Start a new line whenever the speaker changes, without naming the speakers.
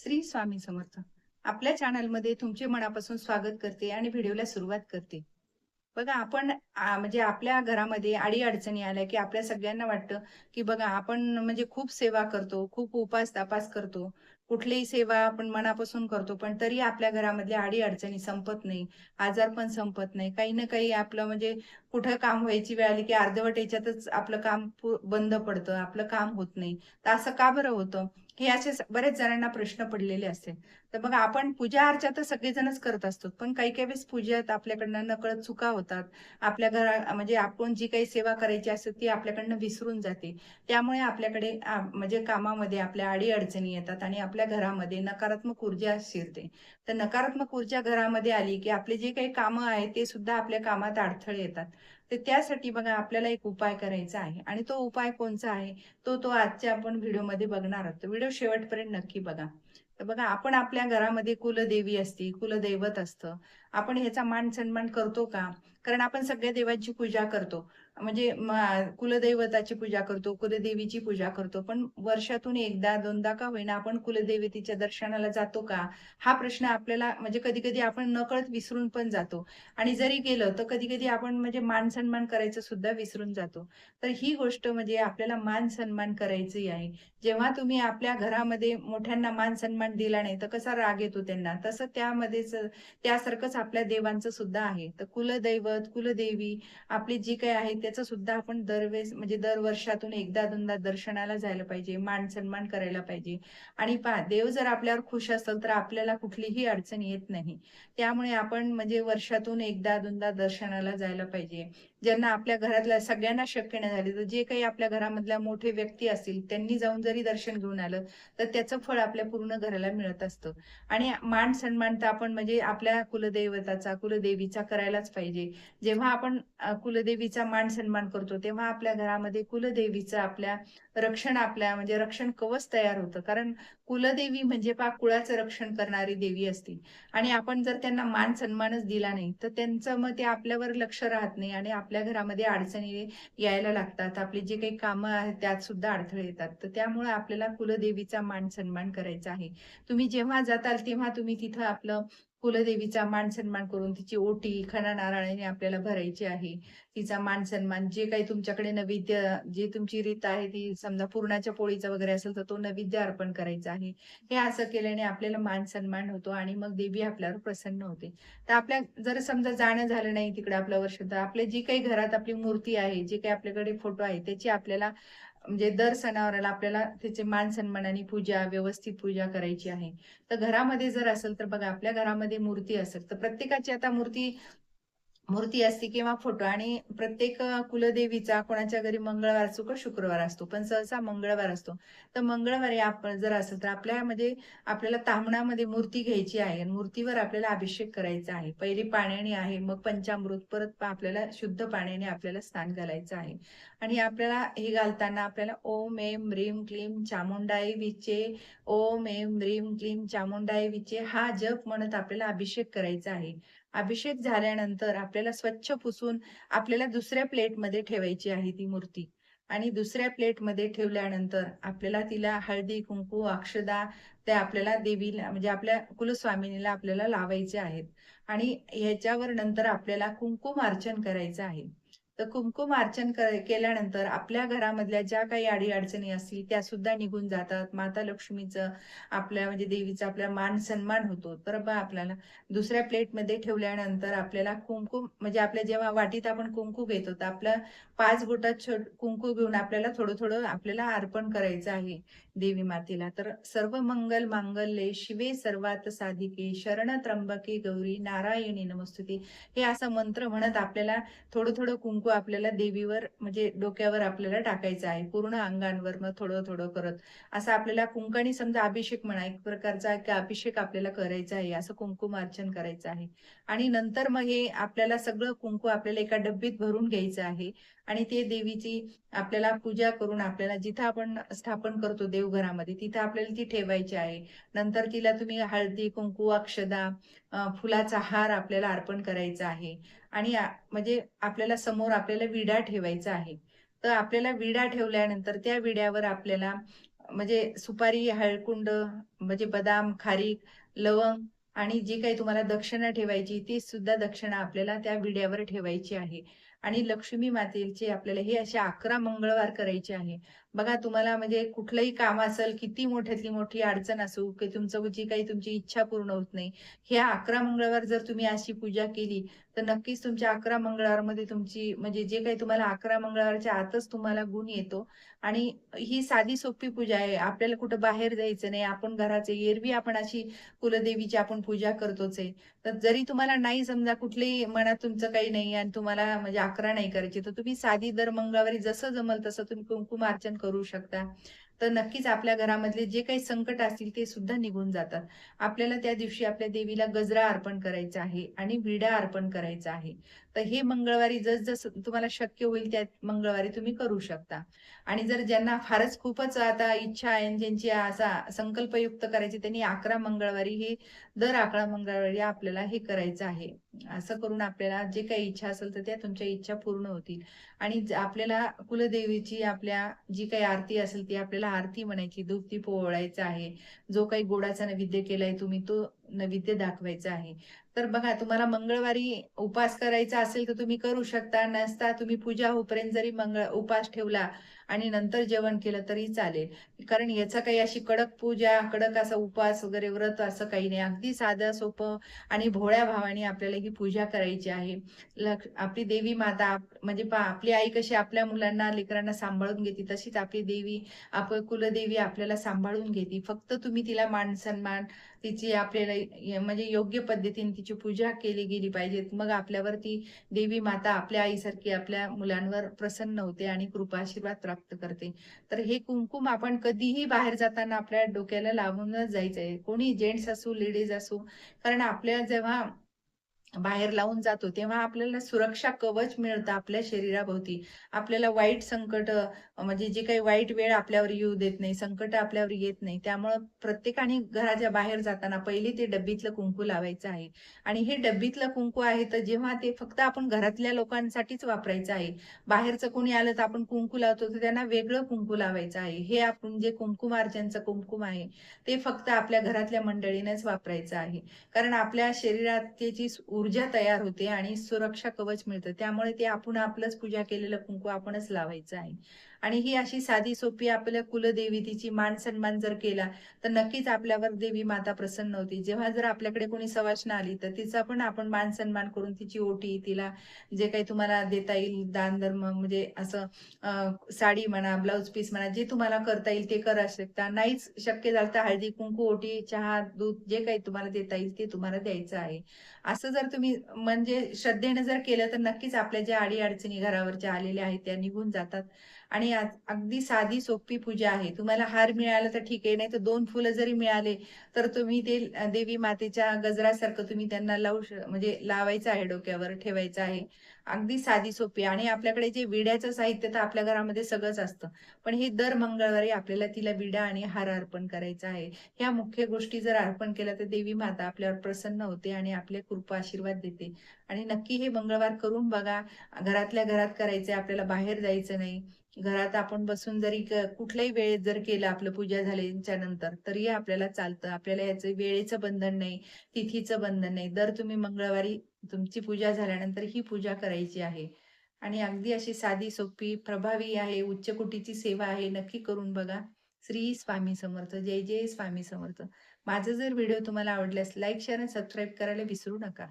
श्री स्वामी समर्थ. आपल्या चॅनलमध्ये तुमचे मनापासून स्वागत करते आणि व्हिडिओला सुरुवात करते. बघा आपण म्हणजे आपल्या घरामध्ये अडी-अडचणी आल्या, की आपल्या सगळ्यांना वाटतं, की बघा आपण म्हणजे खूप सेवा करतो, खूप उपास-तापास करतो. कुठलीही सेवा आपण मनापासून करतो, पण तरी आपल्या घरामधल्या अडी-अडचणी संपत नाही. आजारपण संपत नाही. काही ना काही आपलं म्हणजे कुठं काम व्हायची वेळ आली, की अर्धवट याच्यातच आपलं काम बंद पडतं. आपलं काम होत नाही. तर असं का बरं होतं? हे असे बऱ्याच जणांना प्रश्न पडलेले असतील. तर बघा आपण पूजा-अर्चा तर सगळेजणच करत असतो. पण काही-काही वेळेस पूजेत आपल्याकडनं नकळत चुका होतात. आपल्या म्हणजे आपण जी काही सेवा करायची असते ती आपल्याकडनं विसरून जाते. त्यामुळे आपल्याकडे म्हणजे कामामध्ये आपल्या अडी-अडचणी येतात आणि आपल्या घरामध्ये नकारात्मक ऊर्जा शिरते. तर नकारात्मक ऊर्जा घरामध्ये आली, की आपले जे काही कामं आहेत ते सुद्धा आपल्या कामात अडथळे येतात. तर त्यासाठी बघा आपल्याला एक उपाय करायचा आहे आणि तो उपाय कोणचा आहे? तो आजच्या आपण व्हिडिओमध्ये बघणार आहोत. व्हिडिओ शेवटपर्यंत नक्की बघा. तर बघा आपण आपल्या घरामध्ये कुलदेवी असते, कुलदैवत असतं. आपण ह्याचा मान-सन्मान करतो का? कारण आपण सगळ्या देवांची पूजा करतो. म्हणजे कुलदैवताची पूजा करतो, कुलदेवीची पूजा करतो. पण वर्षातून एकदा, दोनदा का होईना आपण कुलदेवतेच्या दर्शनाला जातो का? हा प्रश्न आपल्याला म्हणजे कधी-कधी आपण नकळत विसरून पण जातो. आणि जरी गेलं तर कधी-कधी आपण म्हणजे मान-सन्मान करायचं सुद्धा विसरून जातो. तर ही गोष्ट म्हणजे आपल्याला मान-सन्मान करायची आहे. जेव्हा तुम्ही आपल्या घरामध्ये मोठ्यांना मान-सन्मान दिला नाही, तर कसा राग येतो त्यांना, तसं त्यासारखंच आपल्या देवांचं सुद्धा आहे. तर कुलदैवत, कुलदेवी आपली जी काही आहे त्याचं सुद्धा आपण दरवेळेस म्हणजे दर वर्षातून एकदा दोनदा दर्शनाला जायला पाहिजे, मान-सन्मान करायला पाहिजे. आणि पहा देव जर आपल्यावर खुश असेल, तर आपल्याला कुठलीही अडचण येत नाही. त्यामुळे आपण म्हणजे वर्षातून एकदा दोनदा दर्शनाला जायला पाहिजे. ज्यांना आपल्या घरातल्या सगळ्यांना शक्य नाही झाले, तर जे काही आपल्या घरामधल्या मोठे व्यक्ती असतील, त्यांनी जाऊन जरी दर्शन घेऊन आलं, तर त्याचं फळ आपल्या पूर्ण घराला मिळत असतं. आणि मान-सन्मान तर आपण म्हणजे आपल्या कुलदैवताचा, कुलदेवीचा करायलाच पाहिजे. जेव्हा आपण कुलदेवीचा मान-सन्मान करतो, तेव्हा आपल्या घरामध्ये कुलदेवीचं आपल्या रक्षण आपल्या म्हणजे रक्षण कवच तयार होतं. कारण कुलदेवी म्हणजे पहा कुळाचं रक्षण करणारी देवी असते. आणि आपण जर त्यांना मान-सन्मानच दिला नाही, तर त्यांचं मग ते आपल्यावर लक्ष राहत नाही आणि आपल्या घरामध्ये अडचणी यायला लागतात. आपली जी काही कामं आहेत त्यात सुद्धा अडथळे येतात. तर त्यामुळे आपल्याला कुलदेवीचा मान-सन्मान करायचा आहे. तुम्ही जेव्हा जाताल तेव्हा तुम्ही तिथं आपलं कुलदेवीचा मान-सन्मान करून तिची ओटी खणा नारळाने आपल्याला भरायची आहे. तिचा मान-सन्मान जे काही तुमच्याकडे नैवेद्य जी तुमची रीत आहे ती समजा पुरणाच्या पोळीचा वगैरे असेल तर तो नैवेद्य अर्पण करायचा आहे. हे असं केल्याने आपल्याला मान-सन्मान होतो आणि मग देवी आपल्यावर प्रसन्न होते. तर आपल्या जर समजा जाणं झालं नाही तिकडे आपल्या वर्षात, तर आपल्या जी काही घरात आपली मूर्ती आहे, जे काही आपल्याकडे फोटो आहे, त्याची आपल्याला म्हणजे दर सणावाराला आपल्याला त्याचे मान-सन्मानाने पूजा, व्यवस्थित पूजा करायची आहे. तर घरामध्ये जर असेल, तर बघा आपल्या घरामध्ये मूर्ती असेल, तर प्रत्येकाची आता मूर्ती मूर्ती असते किंवा फोटो आणि प्रत्येक कुलदेवीचा कोणाच्या घरी मंगळवार असतो का शुक्रवार असतो, पण सहसा मंगळवार असतो. तर मंगळवारी आपण जर असेल तर आपल्या म्हणजे आपल्याला ताम्हणामध्ये मूर्ती घ्यायची आहे आणि मूर्तीवर आपल्याला अभिषेक करायचा आहे. पहिली पाण्याने आहे, मग पंचामृत, परत आपल्याला शुद्ध पाण्याने आपल्याला स्नान घालायचं आहे. आणि आपल्याला हे घालताना आपल्याला ओम ऐं ह्रीं क्लीं चामुंडाय विचे, ओम ऐं ह्रीं क्लीं चामुंडाय विचे हा जप म्हणत आपल्याला अभिषेक करायचा आहे. अभिषेक झाल्यानंतर आपल्याला स्वच्छ पुसून आपल्याला दुसऱ्या प्लेटमध्ये ठेवायची आहे ती मूर्ती. आणि दुसऱ्या प्लेटमध्ये ठेवल्यानंतर आपल्याला तिला हळदी, कुंकू, अक्षदा त्या आपल्याला देवीला म्हणजे आपल्या कुलस्वामिनीला आपल्याला लावायचे आहेत. आणि ह्याच्यावर नंतर आपल्याला कुंकुमार्चन करायचं आहे. तर कुंकुमार्चन केल्यानंतर आपल्या घरामधल्या ज्या काही अडी-अडचणी असतील त्या सुद्धा निघून जातात. माता लक्ष्मीचं आपल्या म्हणजे देवीचा आपला मान-सन्मान होतो. तर बघा आपल्याला दुसऱ्या प्लेटमध्ये ठेवल्यानंतर आपल्याला कुंकू म्हणजे आपल्या जेव्हा वाटीत आपण कुंकू घेतो, तर आपल्या 5 बोटात कुंकू घेऊन आपल्याला थोडं-थोडं आपल्याला अर्पण करायचं आहे देवी मातेला. तर सर्व मंगल मांगल्ये शिवे सर्वार्थ साधिके शरण त्र्यंबके गौरी नारायणी नमस्तुते. हे असं मंत्र म्हणत आपल्याला थोडं-थोडं कुंकू आपल्याला देवीवर म्हणजे डोक्यावर आपल्याला टाकायचं आहे. पूर्ण अंगांवर मग थोडं-थोडं करत. असं आपल्याला कुंकाने समजा अभिषेक म्हणा, एक प्रकारचा एक अभिषेक आपल्याला करायचा आहे. असं कुंकुमार्चन करायचं आहे. आणि नंतर मग हे आपल्याला सगळं कुंकू आपल्याला एका डब्बीत भरून घ्यायचं आहे. आणि ते देवीची आपल्याला पूजा करून आपल्याला जिथं आपण स्थापन करतो देवघरामध्ये, तिथं आपल्याला ती ठेवायची आहे. नंतर तिला तुम्ही हळदी, कुंकू, अक्षदा, फुलाचा हार आपल्याला अर्पण करायचा आहे. आणि म्हणजे आपल्याला समोर आपल्याला विडा ठेवायचा आहे. तर आपल्याला विडा ठेवल्यानंतर त्या विड्यावर आपल्याला म्हणजे सुपारी, हळकुंड म्हणजे बदाम, खारीक, लवंग आणि जी काही तुम्हाला दक्षिणा ठेवायची ती सुद्धा दक्षिणा आपल्याला त्या विड्यावर ठेवायची आहे. आणि लक्ष्मी मातेचे आपल्याला हे असे 11 मंगळवार करायचे आहे. बघा तुम्हाला म्हणजे कुठलंही काम असेल, किती मोठ्यातली मोठी अडचण असो, की तुमचं जी काही तुमची इच्छा पूर्ण होत नाही. ह्या 11 मंगळवार जर तुम्ही अशी पूजा केली, तर नक्कीच तुमच्या 11 मंगळवारमध्ये तुमची म्हणजे जे काही तुम्हाला 11 मंगळवारच्या आतच तुम्हाला गुण येतो आणि ही साधी सोपी पूजा आहे. आपल्याला कुठं बाहेर जायचं नाही. आपण घराचे एरवी आपण अशी कुलदेवीची आपण पूजा करतोच आहे. तर जरी तुम्हाला नाही समजा कुठलीही मनात तुमचं काही नाही आणि तुम्हाला म्हणजे 11 नाही करायची, तर तुम्ही साधी दर मंगळवारी जसं जमल तसं तुम्ही कुंकुमार्चन करू शकता. तर नक्कीच आपल्या घरामधले जे काही संकट असतील ते सुद्धा निघून जातात. आपल्याला त्या दिवशी आपल्या देवीला गजरा अर्पण करायचा आहे आणि विडा अर्पण करायचा आहे. तर हे मंगळवारी जसं तुम्हाला शक्य होईल त्या मंगळवारी तुम्ही करू शकता. आणि जर ज्यांना फारच खूपच आता इच्छा आहे आणि ज्यांची असा संकल्पयुक्त करायची त्यांनी 11 मंगळवारी हे दर 11 मंगळवारी आपल्याला हे करायचं आहे. असं करून आपल्याला जे काही इच्छा असेल तर त्या तुमच्या इच्छा पूर्ण होतील. आणि आपल्याला कुलदेवीची आपल्या जी काही आरती असेल ती आपल्याला आरती म्हणायची, धूप-दीप ओवाळायचा आहे. जो काही गोडाचा नैवेद्य केलाय तुम्ही तो नैवेद्य दाखवायचा आहे. तर बघा तुम्हाला मंगळवारी उपास करायचा असेल तर तुम्ही करू शकता. नसता तुम्ही पूजा होईपर्यंत जरी उपास ठेवला आणि नंतर जेवण केलं तरी चालेल. कारण याचा काही अशी कडक पूजा, कडक असा उपवास वगैरे व्रत असं काही नाही. अगदी साधं, सोपं आणि भोळ्या भावाने आपल्याला ही पूजा करायची आहे. आपली देवी माता म्हणजे पहा आपली आई कशी आपल्या मुलांना, लेकरांना सांभाळून घेते, तशीच आपली देवी, कुलदेवी आपल्याला सांभाळून घेते. फक्त तुम्ही तिला मान-सन्मान, तिची आपल्याला म्हणजे योग्य पद्धतीने तिची पूजा केली गेली पाहिजे. मग आपल्यावर ती देवी माता आपल्या आईसारखी आपल्या मुलांवर प्रसन्न होते आणि कृपा आशीर्वाद प्राप्त करते. तर हे कुंकुम आपण कधीही बाहेर जाताना आपल्या डोक्याला लावूनच जायचंय. कोणी जेंट्स असो, लेडीज असो. कारण आपल्याला जेव्हा बाहेर लावून जातो, तेव्हा आपल्याला सुरक्षा कवच मिळतं आपल्या शरीराभोवती. आपल्याला वाईट संकट म्हणजे जे काही वाईट वेळ आपल्यावर येऊ देत नाही, संकट आपल्यावर येत नाही. त्यामुळं प्रत्येकाने घराच्या बाहेर जाताना पहिले ते डब्बीतलं कुंकू लावायचं आहे. आणि हे डब्बीतलं कुंकू आहे, तर जेव्हा ते फक्त आपण घरातल्या लोकांसाठीच वापरायचं आहे. बाहेरचं कोणी आलं तर आपण कुंकू लावतो, तर त्यांना वेगळं कुंकू लावायचं आहे. हे आपण जे कुंकुमार्चनचं कुंकुम आहे, ते फक्त आपल्या घरातल्या मंडळीनेच वापरायचं आहे. कारण आपल्या शरीरात त्याची ऊर्जा तयार होते आणि सुरक्षा कवच मिळतं. त्यामुळे ते आपण आपलंच पूजा केलेलं कुंकू आपणच लावायचं आहे. आणि ही अशी साधी सोपी आपल्या कुलदेवतेची मान-सन्मान जर केला, तर नक्कीच आपल्यावर देवी माता प्रसन्न होते. जेव्हा जर आपल्याकडे कोणी सवाष्ण आली, तर तिचा पण आपण मान-सन्मान करून तिची ओटी, तिला जे काही तुम्हाला देता येईल दानधर्म म्हणजे असं साडी म्हणा, ब्लाउज पीस म्हणा, जे तुम्हाला करता येईल ते करू शकता. नाहीच शक्य झालं तर हळदी-कुंकू, ओटी, चहा, दूध जे काही तुम्हाला देता येईल ते तुम्हाला द्यायचं आहे. असं जर तुम्ही म्हणजे श्रद्धेने जर केलं तर नक्कीच आपल्या ज्या अडी-अडचणी घरावरच्या आलेल्या आहेत त्या निघून जातात. आणि अगदी साधी सोपी पूजा आहे. तुम्हाला हार मिळाला तर ठीक आहे, नाहीतर 2 फुलं जरी मिळाले तर तुम्ही ते देवी मातेच्या गजरासारखं तुम्ही त्यांना म्हणजे लावायचं आहे डोक्यावर, ठेवायचं आहे. अगदी साधी सोपी आणि आपल्याकडे जे विड्याचं साहित्य तर आपल्या घरामध्ये सगळंच असतं. पण हे दर मंगळवारी आपल्याला तिला विडा आणि हार अर्पण करायचा आहे. ह्या मुख्य गोष्टी जर अर्पण केल्या तर देवी माता आपल्यावर प्रसन्न होते आणि आपले कृपा आशीर्वाद देते. आणि नक्की हे मंगळवार करून बघा. घरातल्या घरात करायचंय, आपल्याला बाहेर जायचं नाही. घरात आपण बसून जरी कुठल्याही वेळेत जर केलं आपलं पूजा झाल्याच्या नंतर, तरी आपल्याला चालतं. आपल्याला याचं वेळेचं बंधन नाही, तिथीचं बंधन नाही. दर तुम्ही मंगळवारी तुमची पूजा झाल्यानंतर ही पूजा करायची आहे. आणि अगदी अशी साधी, सोपी, प्रभावी आहे, उच्च कोटीची सेवा आहे. नक्की करून बघा. श्री स्वामी समर्थ. जय जय स्वामी समर्थ. माझा जर व्हिडिओ तुम्हाला आवडल्यास लाईक, शेअर आणि सबस्क्राईब करायला विसरू नका.